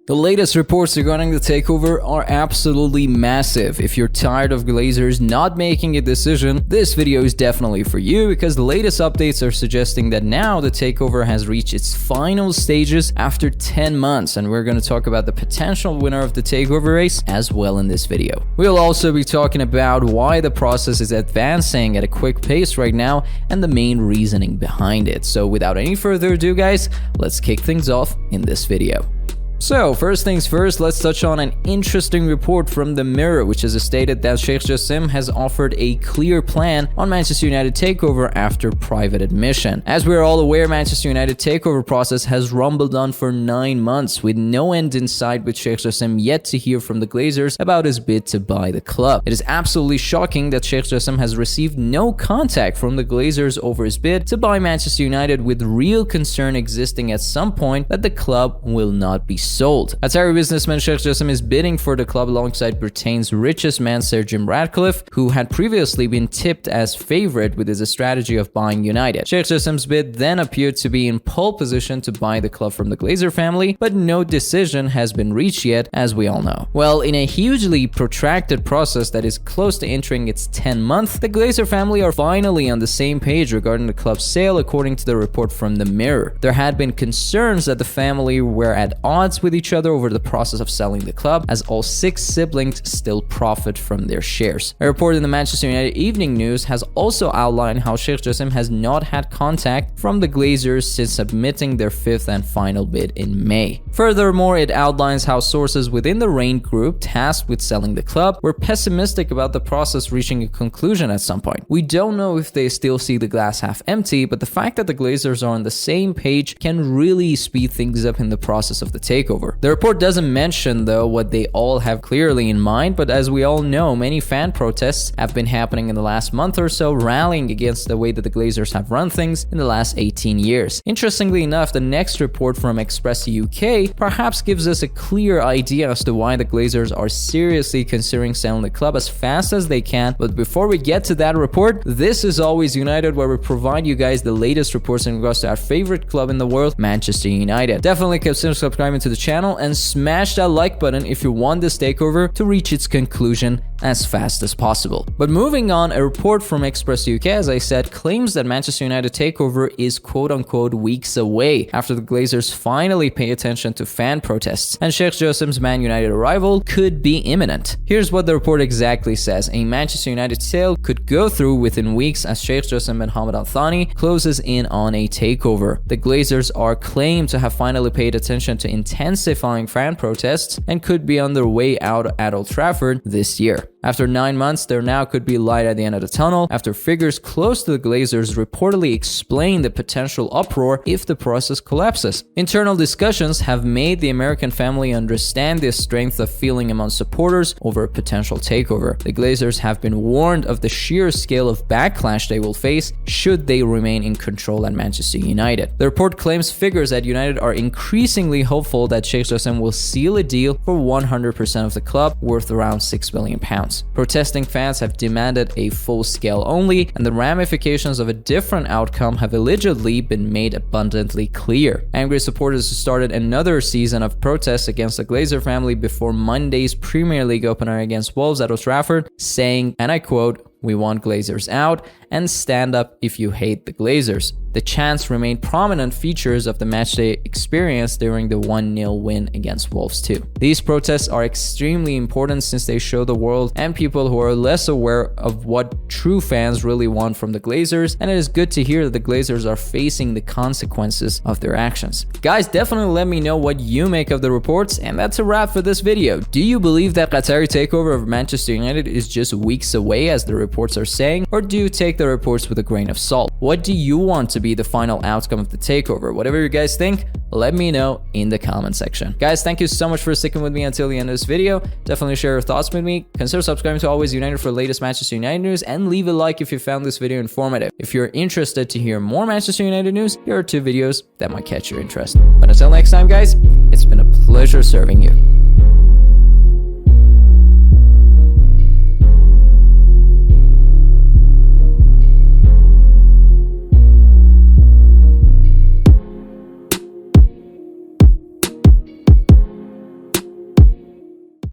The latest reports regarding the takeover are absolutely massive. If you're tired of Glazers not making a decision, this video is definitely for you because the latest updates are suggesting that now the takeover has reached its final stages after 10 months, and we're going to talk about the potential winner of the takeover race as well in this video. We'll also be talking about why the process is advancing at a quick pace right now and the main reasoning behind it. So without any further ado guys, let's kick things off in this video. So, first things first, let's touch on an interesting report from The Mirror, which has stated that Sheikh Jassim has offered a clear plan on Manchester United takeover after private admission. As we are all aware, Manchester United takeover process has rumbled on for 9 months with no end in sight, with Sheikh Jassim yet to hear from the Glazers about his bid to buy the club. It is absolutely shocking that Sheikh Jassim has received no contact from the Glazers over his bid to buy Manchester United, with real concern existing at some point that the club will not be sold. Qatari businessman Sheikh Jassim is bidding for the club alongside Britain's richest man Sir Jim Ratcliffe, who had previously been tipped as favorite with his strategy of buying United. Sheikh Jassim's bid then appeared to be in pole position to buy the club from the Glazer family, but no decision has been reached yet, as we all know. Well, in a hugely protracted process that is close to entering its 10th month, the Glazer family are finally on the same page regarding the club's sale, according to the report from The Mirror. There had been concerns that the family were at odds with each other over the process of selling the club, as all 6 siblings still profit from their shares. A report in the Manchester United Evening News has also outlined how Sheikh Jassim has not had contact from the Glazers since submitting their 5th and final bid in May. Furthermore, it outlines how sources within the Rain Group tasked with selling the club were pessimistic about the process reaching a conclusion at some point. We don't know if they still see the glass half empty, but the fact that the Glazers are on the same page can really speed things up in the process of the takeover. The report doesn't mention though what they all have clearly in mind, but as we all know, many fan protests have been happening in the last month or so, rallying against the way that the Glazers have run things in the last 18 years. Interestingly enough, the next report from Express UK perhaps gives us a clear idea as to why the Glazers are seriously considering selling the club as fast as they can. But before we get to that report, this is Always United, where we provide you guys the latest reports in regards to our favorite club in the world, Manchester United. Definitely consider subscribing to the channel and smash that like button if you want this takeover to reach its conclusion as fast as possible. But moving on, a report from Express UK, as I said, claims that Manchester United takeover is quote-unquote weeks away after the Glazers finally pay attention to fan protests, and Sheikh Jassim's Man United arrival could be imminent. Here's what the report exactly says. A Manchester United sale could go through within weeks as Sheikh Jassim bin Hamad Al Thani closes in on a takeover. The Glazers are claimed to have finally paid attention to intensifying fan protests and could be on their way out at Old Trafford this year. After 9 months, there now could be light at the end of the tunnel, after figures close to the Glazers reportedly explain the potential uproar if the process collapses. Internal discussions have made the American family understand the strength of feeling among supporters over a potential takeover. The Glazers have been warned of the sheer scale of backlash they will face should they remain in control at Manchester United. The report claims figures at United are increasingly hopeful that Sheikh Jassim will seal a deal for 100% of the club, worth around £6 billion. Protesting fans have demanded a full scale only, and the ramifications of a different outcome have allegedly been made abundantly clear. Angry supporters started another season of protests against the Glazer family before Monday's Premier League opener against Wolves at Old Trafford, saying, and I quote, "We want Glazers out and stand up if you hate the Glazers." The chants remained prominent features of the matchday experience during the 1-0 win against Wolves too. These protests are extremely important since they show the world and people who are less aware of what true fans really want from the Glazers, and it is good to hear that the Glazers are facing the consequences of their actions. Guys, definitely let me know what you make of the reports, and that's a wrap for this video. Do you believe that Qatari takeover of Manchester United is just weeks away, as the reports are saying, or do you take the reports with a grain of salt? What do you want to be the final outcome of the takeover? Whatever you guys think, let me know in the comment section. Guys, thank you so much for sticking with me until the end of this video. Definitely share your thoughts with me. Consider subscribing to Always United for the latest Manchester United news, and leave a like if you found this video informative. If you're interested to hear more Manchester United news, here are 2 videos that might catch your interest. But until next time guys, it's been a pleasure serving you.